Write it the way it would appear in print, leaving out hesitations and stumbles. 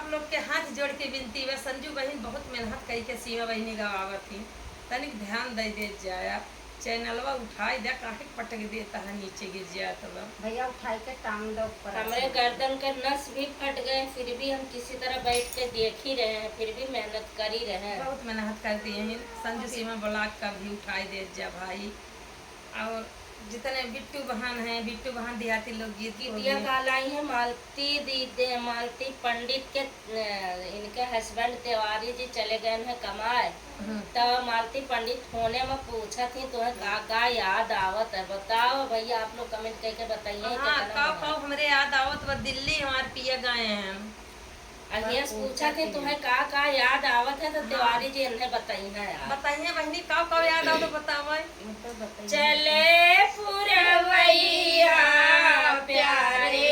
आप लोग के हाथ जोड़ के विनती है, संजू बहन बहुत मेहनत करी के सीमा बहनी गवावत थी, तनिक ध्यान दे जाए आप। चैनलवा उठाई दे, काहे पटक देता है नीचे गिर जाए तो भैया उठाई के टांग दो ऊपर। हमारे गर्दन के नस भी फट गए, फिर भी हम किसी तरह बैठ के देख ही रहे हैं, फिर भी मेहनत कर ही रहे हैं। बहुत मेहनत करती हैं। संजू सीमा ब्लॉक का भी उठाई दे जा भाई। और जितने बिट्टू बहन हैं, बिट्टू बहन देहाती लोग गीत गीतिया कहलाई है मालती पंडित के इनके हस्बैंड तिवारी जी चले गए हैं कमाए। तो मालती पंडित होने में पूछा थी तुम्हें का याद आवत है, बताओ भैया आप लोग कमेंट करके बताइए। का हमरे याद आवत, वह दिल्ली हमारे पिया गए हैं। अहियास पूछा कि तुम्हें का याद आवत है, तो तिवारी जी इन्हें बताई है यार। बताइए बहनी का याद आओ तो बताओ। चले पुरवैया प्यारे